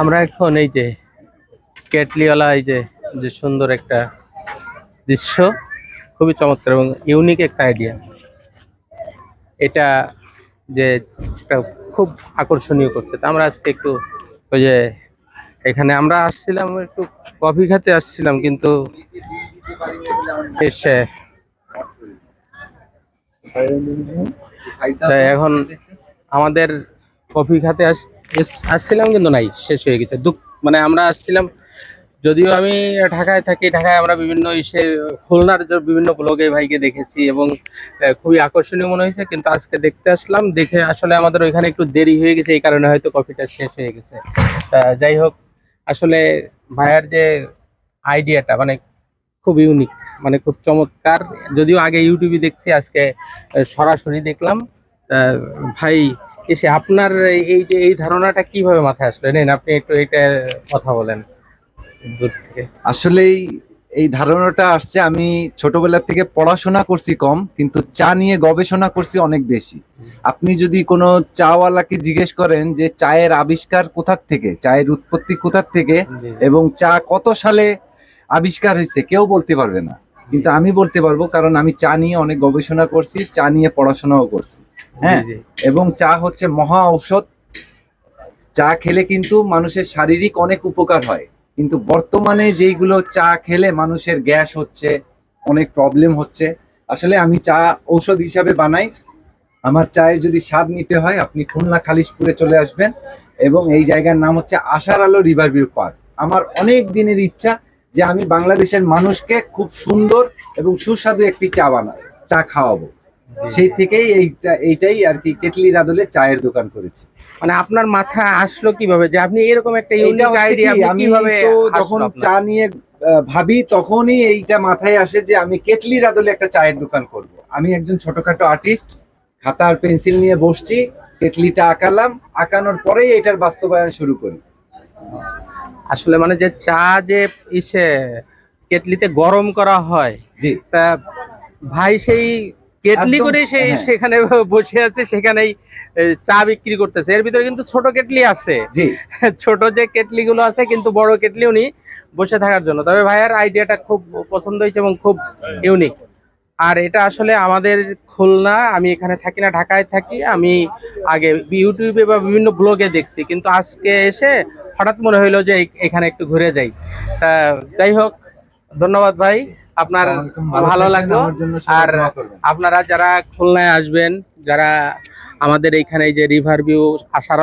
আমরা এখন এই যে কেটলিওয়ালা এই যে যে সুন্দর একটা দৃশ্য, খুবই চমৎকার এবং ইউনিক একটা আইডিয়া। এটা যে একটা খুব আকর্ষণীয় করছে। তা আমরা আজকে একটু ওই যে এখানে আমরা আসছিলাম একটু কফি খেতে আসছিলাম, কিন্তু এসে তাই এখন আমাদের কফি খেতে আসছিলাম কিন্তু নাই, শেষ হয়ে গেছে। মানে আমরা আসছিলাম, যদিও আমি ঢাকায় থাকি, ঢাকায় আমরা বিভিন্ন খুলনার যে বিভিন্ন ব্লগে ভাইকে দেখেছি এবং খুবই আকর্ষণীয় মনে হয়েছে, কিন্তু আজকে দেখতে আসলাম, দেখে আসলে আমাদের ওইখানে একটু দেরি হয়ে গেছে, এই কারণে হয়তো কফিটা শেষ হয়ে গেছে। যাই হোক, আসলে ভাইয়ার যে আইডিয়াটা মানে খুব ইউনিক, মানে খুব চমৎকার। যদিও আগে ইউটিউবে দেখছি, আজকে সরাসরি দেখলাম। ভাই এসে আপনার এই যে এই ধারণাটা কিভাবে মাথায় আসলো, নেন আপনি একটু এটা কথা বলেন দূর থেকে। আসলেই এই ধারণাটা আসছে, আমি ছোটবেলা থেকে পড়াশোনা করছি কম, কিন্তু চা নিয়ে গবেষণা করছি অনেক বেশি। আপনি যদি কোনো চাওয়ালাকে জিজ্ঞেস করেন যে চায়ের আবিষ্কার কোথার থেকে, চায়ের উৎপত্তি কোথার থেকে এবং চা কত সালে আবিষ্কার হয়েছে, কেউ বলতে পারবে না। কিন্তু আমি বলতে পারবো, কারণ আমি চা নিয়ে অনেক গবেষণা করছি, চা নিয়ে পড়াশোনাও করছি। হ্যাঁ, এবং চা হচ্ছে মহা ঔষধ। চা খেলে কিন্তু মানুষের শারীরিক অনেক উপকার হয়, কিন্তু বর্তমানে যেইগুলো চা খেলে মানুষের গ্যাস হচ্ছে, অনেক প্রবলেম হচ্ছে। আসলে আমি চা ঔষধ হিসাবে বানাই। আমার চায়ের যদি স্বাদ নিতে হয়, আপনি খুলনা খালিশপুরে চলে আসবেন, এবং এই জায়গার নাম হচ্ছে আশার আলো রিভার ভিউ পার্ক। আমার অনেক দিনের ইচ্ছা যে আমি বাংলাদেশের মানুষকে খুব সুন্দর এবং সুস্বাদু একটি চা খাওয়াবো। সেই থেকেই এইটাই আর কি কেটলির আদলে চায়ের দোকান করেছি। মানে আপনার মাথায় আসলো কিভাবে যে আপনি এরকম একটা ইউনিক আইডিয়া, আমি তো যখন চা নিয়ে ভাবি তখনই এইটা মাথায় আসে যে আমি কেটলির আদলে একটা চায়ের দোকান করব। আমি একজন ছোটখাটো আর্টিস্ট, খাতা আর পেন্সিল নিয়ে বসছি, কেটলিটা আঁকালাম, আঁকানোর পরেই এটার বাস্তবায়ন শুরু করি। আসলে মানে যে চা যে কেটলিতে গরম করা হয়, জি, তা ভাই সেই কেটলি করে সেই সেখানে বসে আছে, সেখানেই চা বিক্রি করতেছে। এর ভিতরে কিন্তু ছোট কেটলি আছে, জি, ছোট যে কেটলি গুলো আছে, কিন্তু বড় কেটলি উনি বসে থাকার জন্য। তবে ভাইয়ার আইডিয়াটা খুব পছন্দ হয়েছে এবং খুব ইউনিক। আর এটা আসলে আমাদের খুলনা, আমি এখানে থাকি না, ঢাকায় থাকি। আমি আগে ইউটিউবে বা বিভিন্ন ব্লগে দেখছি, কিন্তু আজকে এসে হঠাৎ মনে হইলো যে এখানে একটু ঘুরে যাই। যাই হোক, ধন্যবাদ ভাই, আপনার ভালো লাগলো। আর আপনারা যারা খুলনায় আসবেন, যারা আমাদের এইখানে যে রিভার ভিউ আসার